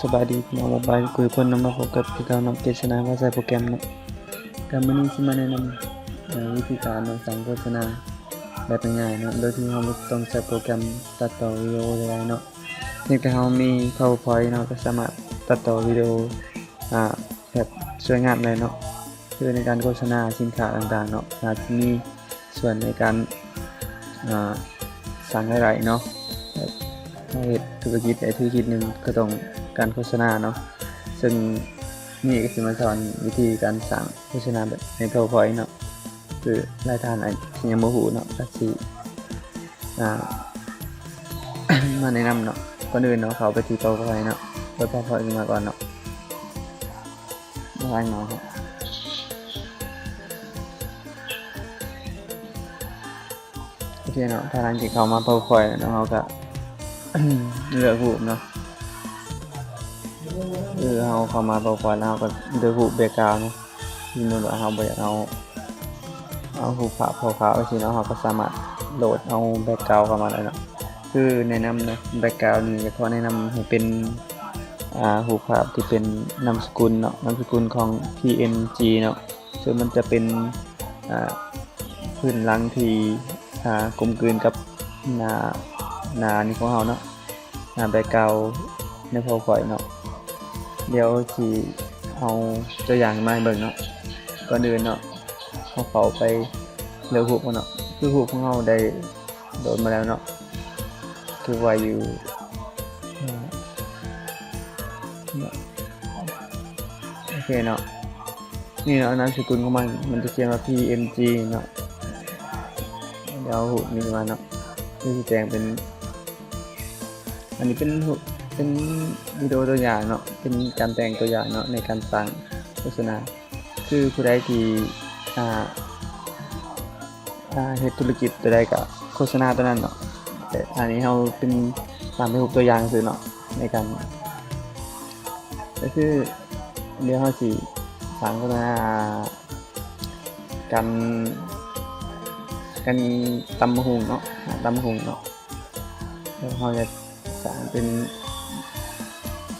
สบายดีพี่น้องโมบายคุยเพิ่นนำมาพบกับพี่น้องเกษณาว่าใช้โปรแกรมเนาะการมื้อนี้สิมาแนะนำวิธีการสั่งโฆษณาแบบง่ายๆเนาะโดยที่เราบ่ต้องใช้โปรแกรมตัดต่อวิดีโอใดๆเนาะเพียงแต่เรามี PowerPoint เนาะก็สามารถตัดต่อวิดีโอแบบสวยงามได้เนาะคือในการโฆษณาสินค้าต่างๆเนาะอาจจะมีส่วนในการสั่งหลายๆเนาะเฮ็ดธุรกิจธุรกิจหนึ่งก็ต้องการโฆษณาเนาะซึ่งนี่ก็สิมาสอนวิธีการสั่งโฆษณาแบบใน PowerPoint เนาะคือหลายท่านอาจสิยังบ่ฮู้เนาะก็สิมาแนะนำเนาะก่อนอื่นเนาะเข้าไปที่ PowerPoint เนาะเปิด PowerPoint ขึ้นมาก่อนเนาะล้างเนาะครับโอเคเนาะถ้าหลังจากเข้ามา PowerPoint เนาะเราก็ เลือกรูปเนาะคือเราเข้ามาPowerPointแล้วเราก็เลือกรูปแบ็คกราวนด์เนาะที่นู่นว่าเราบ่อยากเอารูปภาพขาวๆสิเนาะเราก็สามารถโหลดเอาแบ็คกราวด์เข้ามาได้เนาะคือแนะนำนะแบ็คกราวด์นี่ขอแนะนำให้เป็นรูปภาพที่เป็นนามสกุลเนาะนามสกุลของ PNG เนาะซึ่งมันจะเป็นพื้นหลังที่กลมกลืนกับหน้านี่ของเราเนาะหน้าแบ็คกราวด์ใน PowerPoint เนาะเดี๋ยวสิเอาตัวอย่างมาให้เบิ่งเนาะก่อนอื่นเนาะเข้าไปเลือกรูปเนาะคือรูปของเราได้โหลดมาแล้วเนาะคือว่าอยู่โอเคเนาะนี่เนาะนามสกุลของมันจะเขียนว่า PNG เนาะเดี๋ยวรูปนี้มาเนาะที่แจ้งเป็นอันนี้เป็นวิดีโอตัวอย่างเนาะเป็นการแต่งตัวอย่างเนาะในการสั่งโฆษณาคือผู้ใดที่เฮ็ดธุรกิจตัวใดก็โฆษณาตัวนั้นเนาะแต่อันนี้เราเป็นตามรูปตัวอย่างซื่อเนาะในการก็คือเดี๋ยวเราสิสั่งโฆษณากันตำบักหุ่งเนาะตำบักหุ่งเนาะแล้วเราจะสั่งเป็น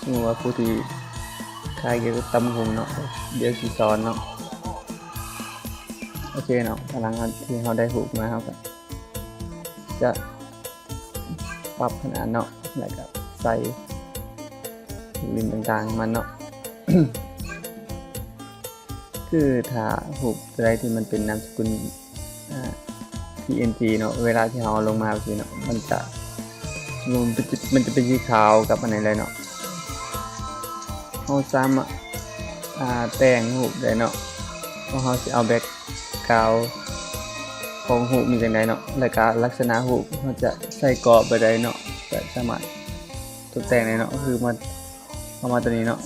สมมุติว่าผู้ที่ขายเกี่ยวกับตำบักหุ่งเนาะเดี๋ยวสิสอนเนาะโอเคเนาะพลังที่เราได้รูปมาครับจะปรับขนาดเนาะแล้วก็ใส่ลิงก์ต่างๆมันเนาะ คือถ้ารูปอะไรที่มันเป็นนามสกุลPNG เนาะเวลาที่เราลงมาแบบนี้เนาะมันจะเป็นสีขาวกับอันไหนเลยเนาะเราสามารถแต่งรูปได้เนาะว่าเราสิเอาแบ็คกราวด์ของรูปมีจังไดเนาะแล้วก็ลักษณะรูปเราจะใส่กรอบไปได้เนาะก็สามารถตกแต่งได้เนาะคือมันเข้ามาตัวนี้เนาะ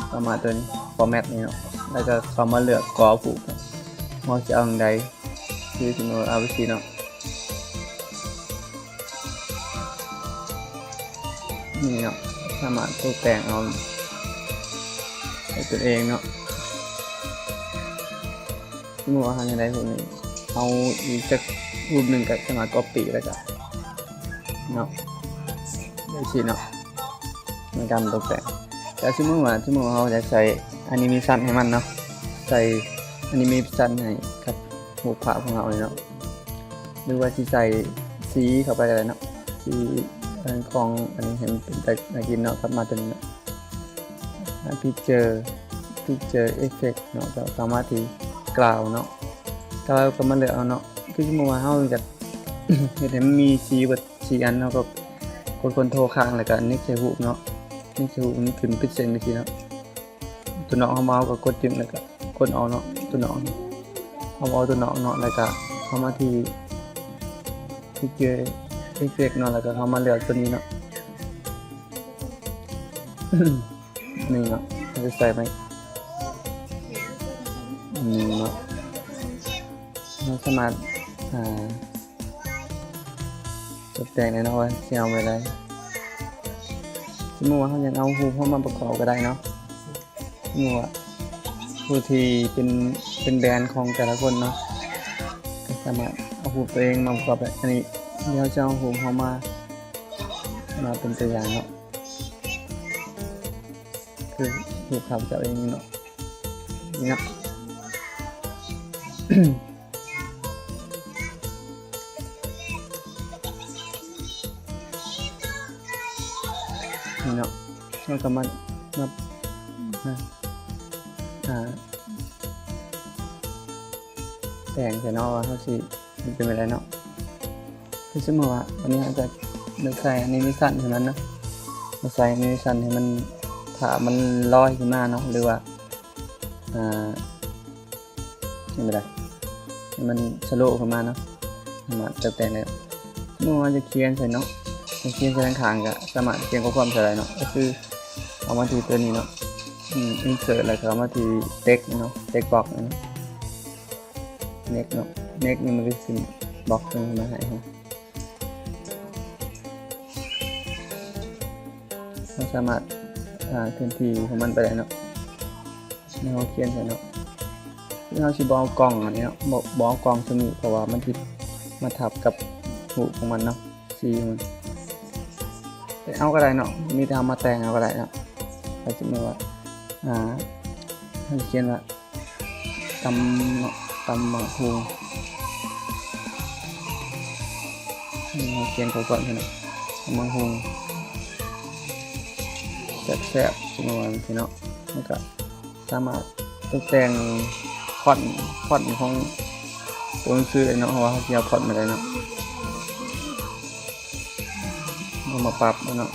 เข้ามาตัวนี้ฟอร์แมตนี้เนาะแล้วก็เข้ามาเลือกกรอบรูปเราจะเอาจังไดคือสมมุติเอาไปสิเนาะนี่เนาะสามารถตกแต่งเอาตัวเองเนาะสมมุติว่าทำยังไงพวกนี้เอาอีกสักรูปหนึ่งก็สามารถ copy แล้วก็เนาะได้สิเนาะในการตกแต่งแต่สมมุติว่าเราจะใส่อนิเมชันให้มันเนาะใส่อนิเมชันให้กับรูปภาพของเราเลยเนาะหรือว่าที่ใส่สีเข้าไปอะไรเนาะสีของอันนี้เห็นเป็นแต่นักกินเนาะครับมาตัวนี้เนาะpicture effect เนาะก็สามารถที่กล่าวเนาะกล่าวก็มาเลือกเอาเนาะคือสมมุติว่าเราอยาก เฮ็ดให้มันมีสีเบิด4อันเนาะก็กดโทรค้างแล้วก็นึกใส่รูปเนาะนึกใส่รูปมันขึ้นเป็นเส้นจังซี่เนาะตัวน้องเอามาก็กดจึงแล้วก็กดเอาเนาะตัวน้องเอาตัวน้องเนาะแล้วก็เข้ามาที่ picture effect เนาะแล้วก็เข้ามาเลือกตัวนี้เนาะ นี่เนาะจะใส่ไปเนาะเราสามารถตกแต่งได้เนาะว่าสิเอาไว้ได้สมมุติว่าเราอยากเอารูปเข้ามาประกอบก็ได้เนาะสมมุติว่าผู้ที่เป็นแบรนด์ของแต่ละคนเนาะก็สามารถเอารูปตัวเองมาประกอบแบบอันนี้เดี๋ยวจะเอารูปเข้ามาเป็นตัวอย่างเนาะ คือรูปภาพเจ้าเองเนาะนี่นะ นี่เนาะเราก็มาแต่งใส่เนาะว่าเขาสิมันเป็นอะไรเนาะคือสมมติว่าวันนี้อาจจะเลือกใส่อันนี้มิสั่นเท่านั้นเนาะมาใส่อันนี้มิสั่นให้มันถ้ามันลอยขึ้นมาเนาะหรือว่านี่ไม่ได้ให้มันสโลว์ขึ้นมาเนาะมาแต่งเลยเมื่อวานจะเขียนใส่เนาะเขียนใส่ข้างๆก็สามารถเขียนข้อความใส่ได้เนาะก็คือเอามาที่ตัวนี้เนาะinsert แล้วก็เอามาที่ text เนาะ text box เนาะ next เนาะ next นี่มันก็สิบล็อกขึ้นมาให้เราสามารถเคลื่อนที่ของมันไปได้เนาะนี่เราเขียนใส่เนาะที่เราสิบ่เอากล่องอันนี้เนาะบ่เอากล่องตัวนี้เพราะว่ามันสิมาทับกับหูของมันเนาะสีมันเอาก็ได้เนาะมีแต่เอามาแต่งเอาก็ได้เนาะก็สิมาว่าให้เขียนว่าตำเนาะตำบักหุ่งเราเขียนก่อนใช่ไหมตำบักหุ่งแซ่บๆจังหวะนี้เนาะมันก็สามารถตกแต่งฟอนต์ของตัวหนังสือได้เนาะเพราะว่าเขาเอาฟอนต์มาได้เนาะเอามาปรับเนาะ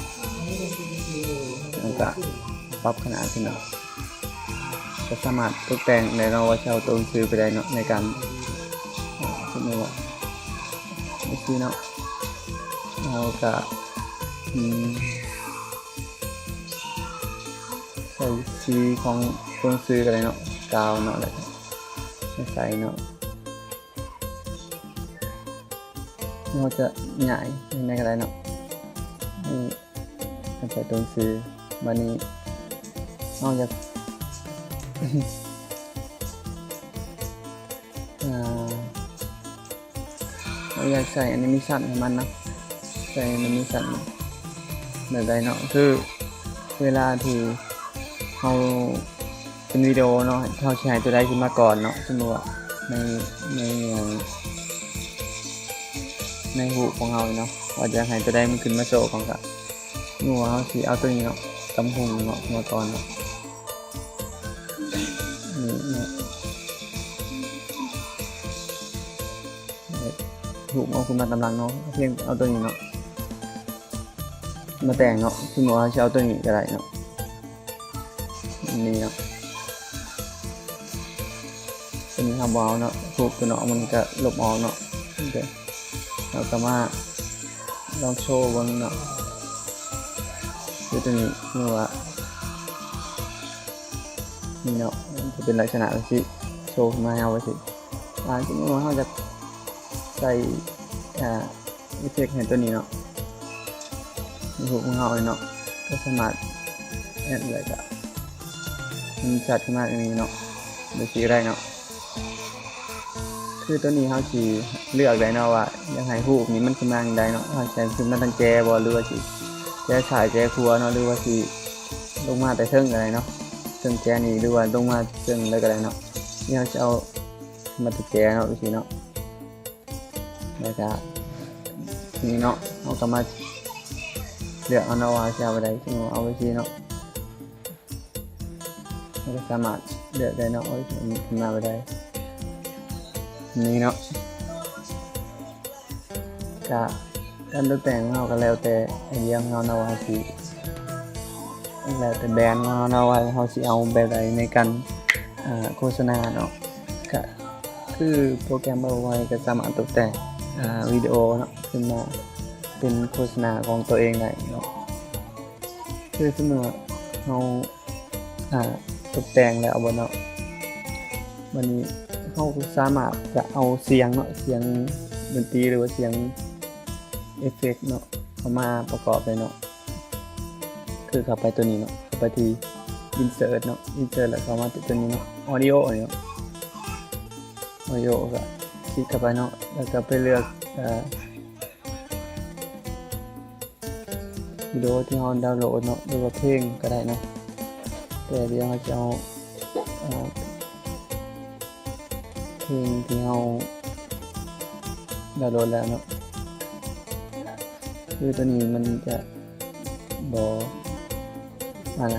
แล้วก็ปรับขนาดขึ้นเนาะก็สามารถตกแต่งในเราว่าเช่าตัวหนังสือไปได้เนาะในการสมมติว่าไม่ซื้อเนาะเราก็ใส่สีของตัวหนังสืออะไรเนาะกาวเนาะอะไรใส่เนาะเราจะใหญ่ในอะไรเนาะนี่ใส่ตัวหนังสือวันนี้เราจะเราอยากใส่แอนิเมชันให้มันนะใส่แอนิเมชันแบบใดเนาะคือเวลาที่เราเป็นวิดีโอเนาะเราใช้ตัวใดขึ้นมาก่อนเนาะสมมติว่าในหูของเราเนาะว่าจะให้ตัวใดมันขึ้นมาโชว์ของกับหนูเราสิเอาตัวนี้เนาะตำหุ่งเนาะมาก่อนเนาะนี่เนาะถูกเอาขึ้นมาตำลังเนาะเพียงเอาตัวนี้เนาะมาแต่งเนาะคือหนูเราจะเอาตัวนี้ก็ได้เนาะนี่เนาะตัวนี้ทำวอลเนาะถูกตัวเนาะมันก็ลบออกเนาะโอเคเราก็มาลองโชว์บนเนาะคือตัวนี้หนูว่านี่เนาะจะเป็นลักษณะที่โชว์มาเอาไว้สิจริงๆเราจะใส่เอฟเฟกต์เห็นตัวนี้เนาะหูของเราเนาะก็สามารถแอดอะไรก็มันจัดขึ้นมาอย่างนี้เนาะโดยสีได้เนาะคือตัวนี้เขาสีเลือกได้เนาะว่าอยากให้หูนี้มันขึ้นมาอย่างไรเนาะเขาใช้ขึ้นมาตั้งแจบอหรือว่าสีแจสายแจครัวเนาะหรือว่าสีลงมาแต่เชิงอะไรเนาะเชิงแจนี่หรือว่าลงมาเชิงอะไรก็ได้เนาะนี่เขาจะเอามาแต่แจเนาะดูสิเนาะแล้วก็นี่เนาะเอากลับมาเลือกเอาเนาะว่าจะเอาไปได้ซึ่งเอาไปทีเนาะเราก็สามารถเลือกได้เนาะเอาขึ้นมาไปได้นี่เนาะการตกแต่งเราก็แล้วแต่ไอเดียของเราเนาะว่าสิแล้วแต่แบรนด์ของเราเนาะว่าเขาสิเอาแบบใดในการโฆษณาเนาะก็คือโปรแกรมเอาไว้ก็สามารถตกแต่งวิดีโอเนาะขึ้นมาเป็นโฆษณาของตัวเองได้เนาะคือสมมติว่าเราตกแต่งแล้วบนเนาะวันนี้เราสามารถจะเอาเสียงเนาะเสียงดนตรีหรือว่าเสียงเอฟเฟกต์เนาะเข้ามาประกอบเลยเนาะคือเข้าไปตัวนี้เนาะเข้าไปที่ insert เนาะ insert แล้วเข้ามาตัวนี้เนาะ audio เนาะ audio ก็คลิกเข้าไปเนาะแล้วก็ไปเลือกวิดีโอที่เราดาวน์โหลดเนาะหรือว่าเพลงก็ได้เนาะ แต่เดี๋ยวเราจะเอาเพลงที่เราดาวน์โหลดแล้วเนาะคือตัวนี้มันจะอะไร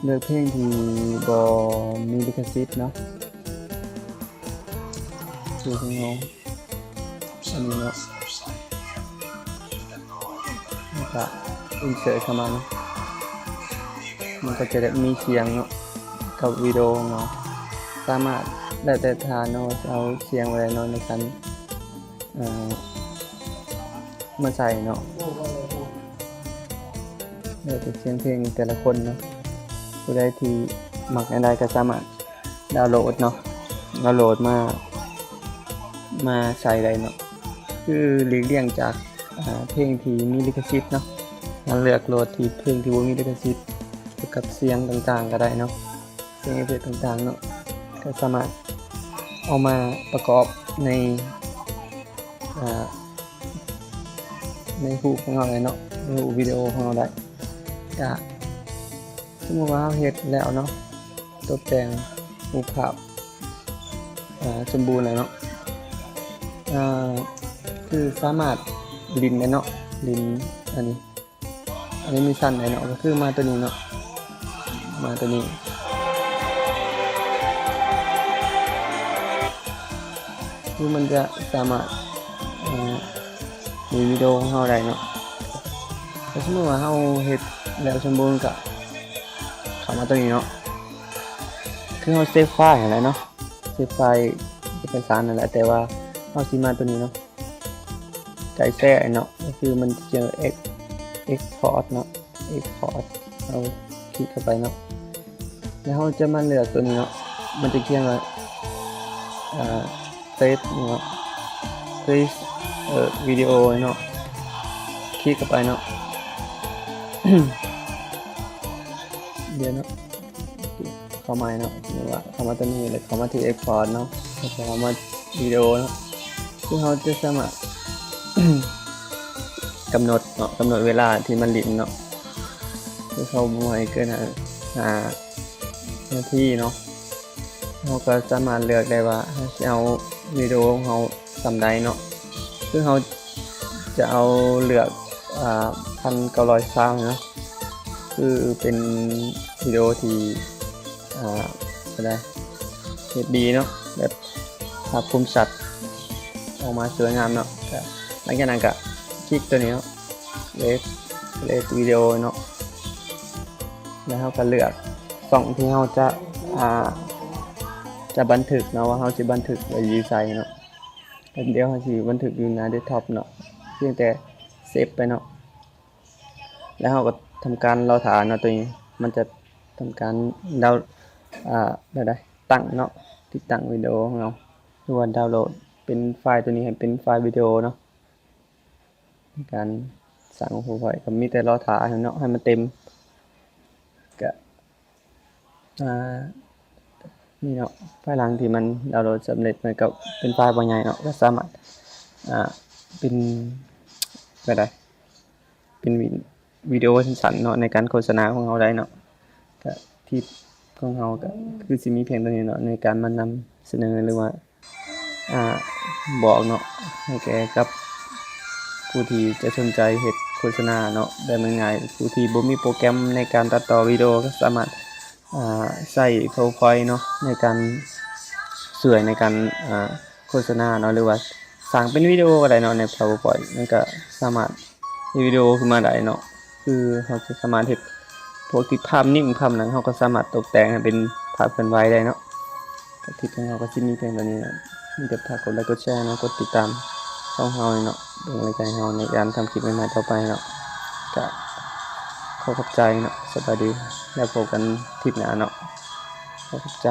เลือกเพลงที่มีลิขสิทธิ์เนาะคือของเราอันนี้เนาะแล้วก็อินเสิร์ตเข้ามาเนาะมันก็จะได้มีเสียงเนาะกับวิดีโอเนาะสามารถได้แต่ทานเนาะเอาเสียงไว้เนาะในการมาใส่เนาะได้แต่เสียงเพลงแต่ละคนเนาะผู้ใดที่มักอะไรก็สามารถดาวน์โหลดเนาะดาวน์โหลดมาใส่ได้เนาะคือหลีกเลี่ยงจากเพลงที่มีลิขสิทธิ์เนาะเลือกโหลดที่เพลงที่บ่มีลิขสิทธิ์กับเสียงต่างๆก็ได้เนาะเสียงเอฟเฟกต์ต่างๆเนาะก็สามารถเอามาประกอบในรูปของเราเลยเนาะในรูปวิดีโอของเราได้ก็สมมติว่าเราเฮ็ดแล้วเนาะตกแต่งรูปภาพสมบูรณ์แล้วเนาะคือสามารถลินได้เนาะลินอันนี้มีสั้นได้เนาะก็คือมาตัวนี้เนาะมาตัวนี้คือมันจะสามารถมีวิดีโอของเราได้เนาะถ้าสมมติว่าเราเฮ็ดแล้วสมบูรณ์ก็เข้ามาตัวนี้เนาะคือเราเซฟไฟล์อะไรเนาะเซฟไฟล์เอกสารนั่นแหละแต่ว่าเราสิมาตัวนี้เนาะใจแท้เนาะก็คือมันจะexport เนาะ export เราคลิกเข้าไปเนาะแล้วเราจะมาเลือกตัวนี้เนาะมันจะเขียนว่าsave เนาะ save วิดีโอเนาะคลิกเข้าไปเนาะ เดี๋ยวเนาะเข้ามาเนาะหรือว่าเข้ามาตัวนี้เลยเข้ามาที่ export เนาะเข้ามาวิดีโอเนาะซึ่งเราจะสามารถ กำหนดเนาะกำหนดเวลาที่มันลินเนาะคือเขาบ่ให้เกินนาทีเนาะเราก็สามารถเลือกได้ว่าจะเอาวิดีโอของเราสำใดเนาะคือเราจะเอาเลือก1920เนาะคือเป็นวิดีโอที่อะไรHDเนาะแบบภาพคมชัดออกมาสวยงามเนาะหลังจากนั้นก็คลิกตัวนี้เนาะเลสวิดีโอเนาะแล้วเราก็เลือกช่องที่เราจะบันทึกเนาะว่าเราจะบันทึกไว้อยู่ไสเนาะเดี๋ยวเราสิบันทึกอยู่ในเดสก์ท็อปเนาะเพียงแต่เซฟไปเนาะแล้วเราก็ทำการรอฐานเนาะตัวนี้มันจะทำการตั้งเนาะติดตั้งวิดีโอของเราหรือว่าดาวน์โหลดเป็นไฟล์ตัวนี้ให้เป็นไฟล์วิดีโอเนาะการสั่งโปรไฟล์ก็มีแต่รอถ่ายเนาะให้มันเต็มก็นี่เนาะไฟล์หลังที่มันดาวน์โหลดสำเร็จมันก็เป็นไฟล์บางใหญ่เนาะก็สามารถเป็นก็ได้เป็นวิดีโอสั้นๆเนาะในการโฆษณาของเราได้เนาะก็ที่ของเราก็คือสิมีเพียงตัวนี้เนาะในการมานำเสนอหรือว่าบอกเนาะให้แก่กับผู้ที่จะสนใจเฮ็ดโฆษณาเนาะได้ง่ายๆผู้ที่บ่มีโปรแกรมในการตัดต่อวิดีโอก็สามารถใช้ PowerPoint เนาะในการช่วยในการโฆษณาเนาะหรือว่าสร้างเป็นวิดีโอก็ได้เนาะใน PowerPoint มันก็สามารถมีวิดีโอขึ้นมาได้เนาะคือเราจะสามารถเฮ็ดพวกที่ภาพนิ่งภาพหนังเราก็สามารถตกแต่งให้เป็นภาพเคลื่อนไหวได้เนาะก็ที่ของเราก็สิมีเพียงตัวนี้เนาะมีแต่ฝากกดไลค์กดแชร์เนาะกดติดตามช่องเราเนาะเป็นกำลังใจให้เราในการทำคลิปใหม่ๆต่อไปเนาะก็ขอบใจเนาะสวัสดีแล้วพบกันคลิปหน้าเนาะขอบใจ